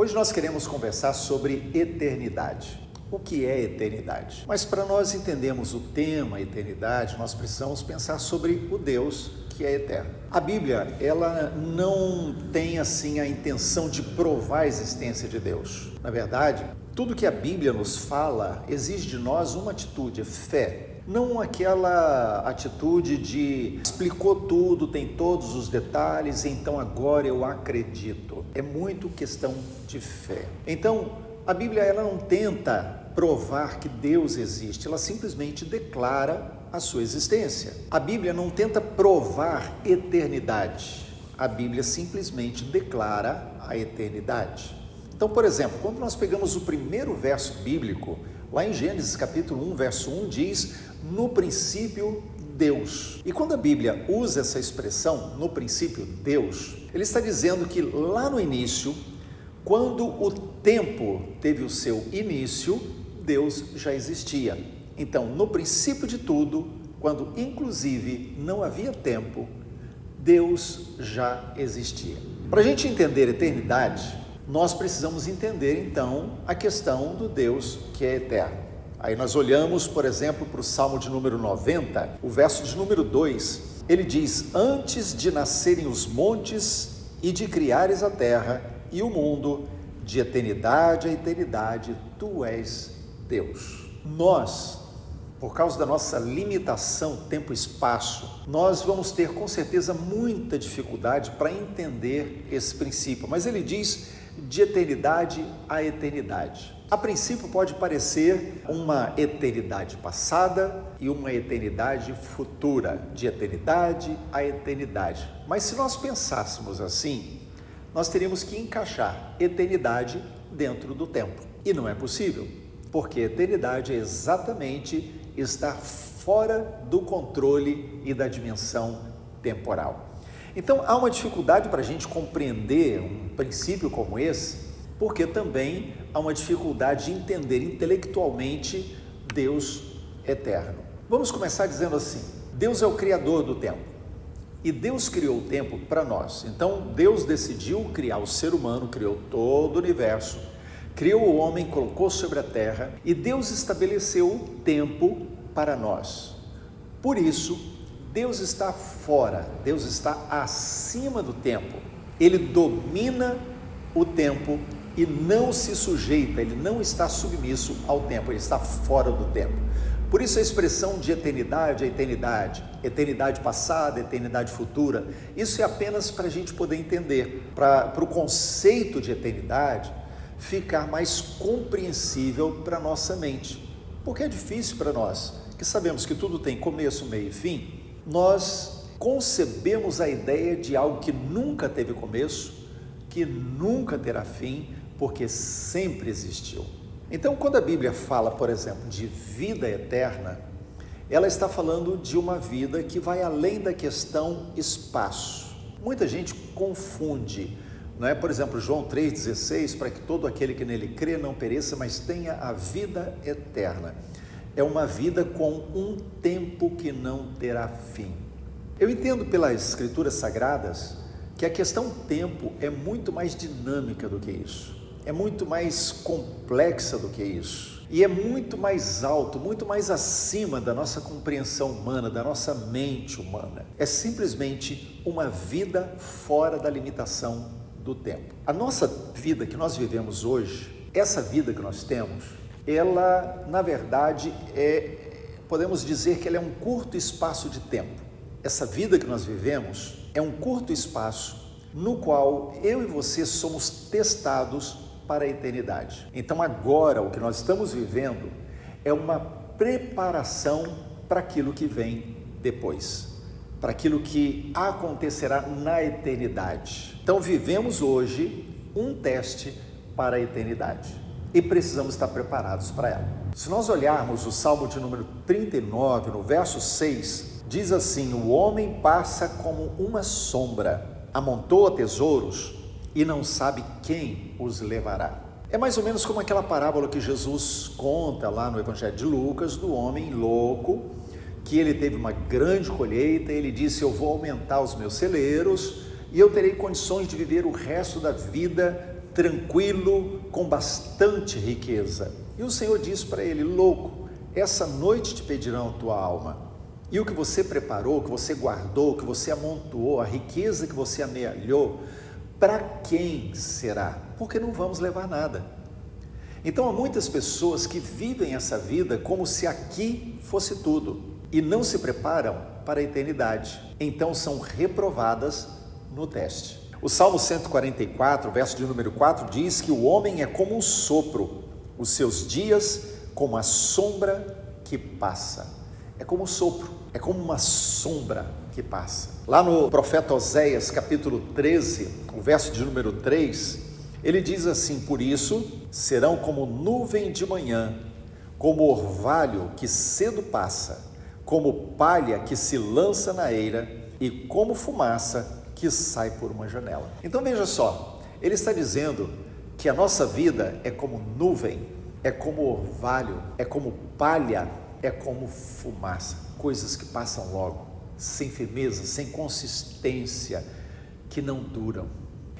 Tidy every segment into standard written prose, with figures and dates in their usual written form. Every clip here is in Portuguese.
Hoje nós queremos conversar sobre eternidade. O que é eternidade? Mas para nós entendermos o tema eternidade, nós precisamos pensar sobre o Deus que é eterno. A Bíblia, ela não tem assim a intenção de provar a existência de Deus. Na verdade, tudo que a Bíblia nos fala exige de nós uma atitude, fé. Não aquela atitude de explicou tudo, tem todos os detalhes, então agora eu acredito. É muito questão de fé. Então, a Bíblia ela não tenta provar que Deus existe, ela simplesmente declara a sua existência. A Bíblia não tenta provar eternidade, a Bíblia simplesmente declara a eternidade. Então, por exemplo, quando nós pegamos o primeiro verso bíblico, lá em Gênesis capítulo 1, verso 1, diz: no princípio, Deus. E quando a Bíblia usa essa expressão, no princípio, Deus, ele está dizendo que lá no início, quando o tempo teve o seu início, Deus já existia. Então, no princípio de tudo, quando inclusive não havia tempo, Deus já existia. Para a gente entender a eternidade, nós precisamos entender então a questão do Deus que é eterno. Aí nós olhamos, por exemplo, para o Salmo de número 90, o verso de número 2, ele diz: antes de nascerem os montes e de criares a terra e o mundo, de eternidade a eternidade, tu és Deus. Nós, por causa da nossa limitação tempo e espaço, nós vamos ter com certeza muita dificuldade para entender esse princípio, mas ele diz de eternidade a eternidade. A princípio pode parecer uma eternidade passada e uma eternidade futura, de eternidade a eternidade. Mas se nós pensássemos assim, nós teríamos que encaixar eternidade dentro do tempo. E não é possível, porque eternidade é exatamente estar fora do controle e da dimensão temporal. Então, há uma dificuldade para a gente compreender um princípio como esse, porque também há uma dificuldade de entender intelectualmente Deus eterno. Vamos começar dizendo assim: Deus é o criador do tempo, e Deus criou o tempo para nós. Então, Deus decidiu criar o ser humano, criou todo o universo, criou o homem, colocou sobre a terra, e Deus estabeleceu o tempo para nós. Por isso, Deus está fora, Deus está acima do tempo. Ele domina o tempo e não se sujeita, ele não está submisso ao tempo, ele está fora do tempo. Por isso a expressão de eternidade a eternidade, eternidade passada, eternidade futura, isso é apenas para a gente poder entender, para o conceito de eternidade ficar mais compreensível para a nossa mente. Porque é difícil para nós, que sabemos que tudo tem começo, meio e fim, nós concebemos a ideia de algo que nunca teve começo, que nunca terá fim, porque sempre existiu. Então, quando a Bíblia fala, por exemplo, de vida eterna, ela está falando de uma vida que vai além da questão espaço. Muita gente confunde, não é? Por exemplo, João 3,16, para que todo aquele que nele crê não pereça, mas tenha a vida eterna. É uma vida com um tempo que não terá fim. Eu entendo pelas Escrituras Sagradas que a questão tempo é muito mais dinâmica do que isso, é muito mais complexa do que isso, e é muito mais alto, muito mais acima da nossa compreensão humana, da nossa mente humana. É simplesmente uma vida fora da limitação do tempo. A nossa vida que nós vivemos hoje, essa vida que nós temos, ela, na verdade, podemos dizer que ela é um curto espaço de tempo. Essa vida que nós vivemos é um curto espaço no qual eu e você somos testados para a eternidade. Então agora o que nós estamos vivendo é uma preparação para aquilo que vem depois, para aquilo que acontecerá na eternidade. Então vivemos hoje um teste para a eternidade. E precisamos estar preparados para ela. Se nós olharmos o Salmo de número 39, no verso 6, diz assim: o homem passa como uma sombra, amontoa tesouros e não sabe quem os levará. É mais ou menos como aquela parábola que Jesus conta lá no Evangelho de Lucas, do homem louco, que ele teve uma grande colheita, ele disse: eu vou aumentar os meus celeiros e eu terei condições de viver o resto da vida tranquilo, com bastante riqueza. E o Senhor diz para ele: louco, essa noite te pedirão a tua alma. E o que você preparou, que você guardou, que você amontoou, a riqueza que você amealhou, para quem será? Porque não vamos levar nada. Então há muitas pessoas que vivem essa vida como se aqui fosse tudo e não se preparam para a eternidade. Então são reprovadas no teste. O Salmo 144, verso de número 4, diz que o homem é como um sopro, os seus dias como a sombra que passa. É como um sopro, é como uma sombra que passa. Lá no profeta Oséias, capítulo 13, o verso de número 3, ele diz assim: por isso serão como nuvem de manhã, como orvalho que cedo passa, como palha que se lança na eira e como fumaça que sai por uma janela. Então veja só, ele está dizendo que a nossa vida é como nuvem, é como orvalho, é como palha, é como fumaça, coisas que passam logo, sem firmeza, sem consistência, que não duram.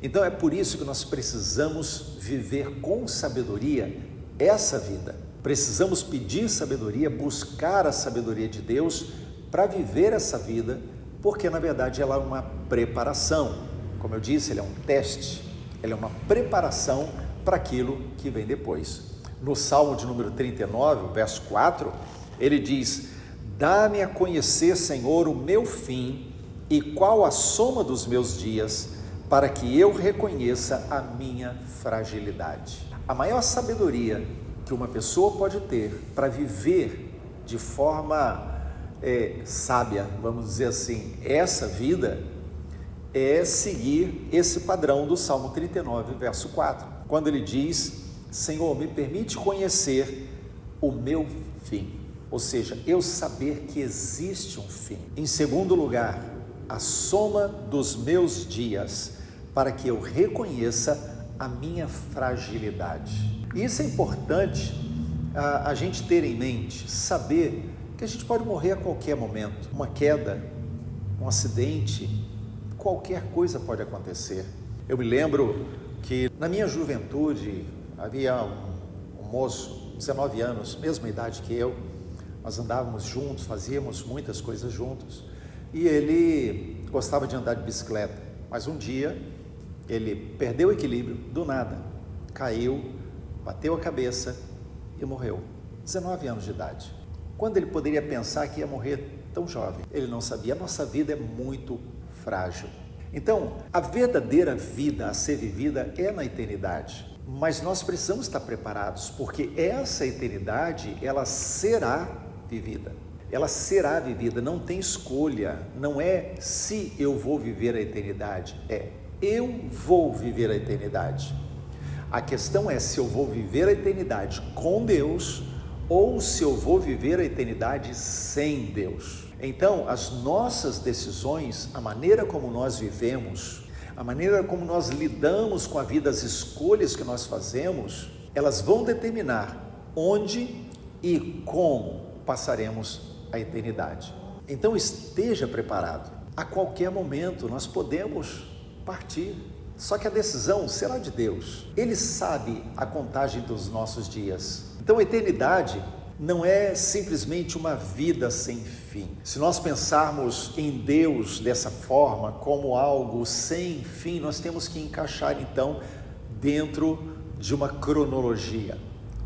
Então é por isso que nós precisamos viver com sabedoria essa vida. Precisamos pedir sabedoria, buscar a sabedoria de Deus para viver essa vida, porque na verdade ela é uma preparação. Como eu disse, ele é um teste, ela é uma preparação para aquilo que vem depois. No Salmo de número 39, verso 4, ele diz: dá-me a conhecer, Senhor, o meu fim e qual a soma dos meus dias, para que eu reconheça a minha fragilidade. A maior sabedoria que uma pessoa pode ter para viver de forma sábia, vamos dizer assim, essa vida, é seguir esse padrão do Salmo 39, verso 4, quando ele diz: Senhor, me permite conhecer o meu fim, ou seja, eu saber que existe um fim. Em segundo lugar, a soma dos meus dias, para que eu reconheça a minha fragilidade. E isso é importante a gente ter em mente, saber que a gente pode morrer a qualquer momento. Uma queda, um acidente, qualquer coisa pode acontecer. Eu me lembro que na minha juventude havia um moço, 19 anos, mesma idade que eu, nós andávamos juntos, fazíamos muitas coisas juntos, e ele gostava de andar de bicicleta, mas um dia ele perdeu o equilíbrio, do nada, caiu, bateu a cabeça e morreu, 19 anos de idade. Quando ele poderia pensar que ia morrer tão jovem? Ele não sabia. A nossa vida é muito frágil. Então, a verdadeira vida a ser vivida é na eternidade, mas nós precisamos estar preparados, porque essa eternidade, ela será vivida. Ela será vivida, não tem escolha, não é se eu vou viver a eternidade, é eu vou viver a eternidade. A questão é se eu vou viver a eternidade com Deus ou se eu vou viver a eternidade sem Deus. Então, as nossas decisões, a maneira como nós vivemos, a maneira como nós lidamos com a vida, as escolhas que nós fazemos, elas vão determinar onde e como passaremos a eternidade. Então esteja preparado. A qualquer momento nós podemos partir. Só que a decisão será de Deus. Ele sabe a contagem dos nossos dias. Então a eternidade não é simplesmente uma vida sem fim. Se nós pensarmos em Deus dessa forma, como algo sem fim, nós temos que encaixar então dentro de uma cronologia,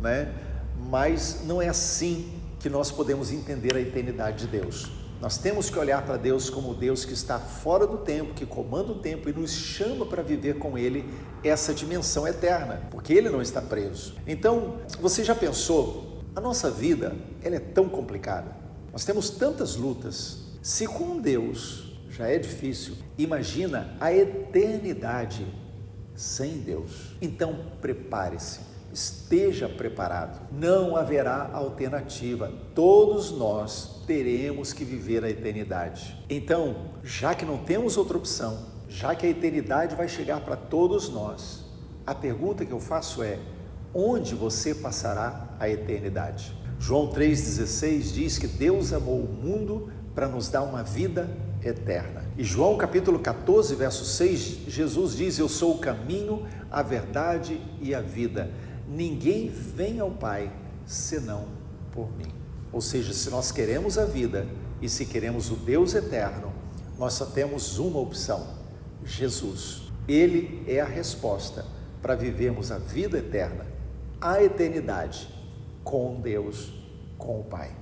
né? Mas não é assim que nós podemos entender a eternidade de Deus. Nós temos que olhar para Deus como Deus que está fora do tempo, que comanda o tempo e nos chama para viver com Ele essa dimensão eterna, porque Ele não está preso. Então, você já pensou, a nossa vida, ela é tão complicada, nós temos tantas lutas, se com Deus já é difícil, imagina a eternidade sem Deus. Então, prepare-se. Esteja preparado, não haverá alternativa, todos nós teremos que viver a eternidade. Então, já que não temos outra opção, já que a eternidade vai chegar para todos nós, a pergunta que eu faço é: onde você passará a eternidade? João 3,16 diz que Deus amou o mundo para nos dar uma vida eterna. E João capítulo 14, verso 6, Jesus diz: eu sou o caminho, a verdade e a vida. Ninguém vem ao Pai senão por mim. Ou seja, se nós queremos a vida e se queremos o Deus eterno, nós só temos uma opção: Jesus. Ele é a resposta para vivermos a vida eterna, a eternidade com Deus, com o Pai.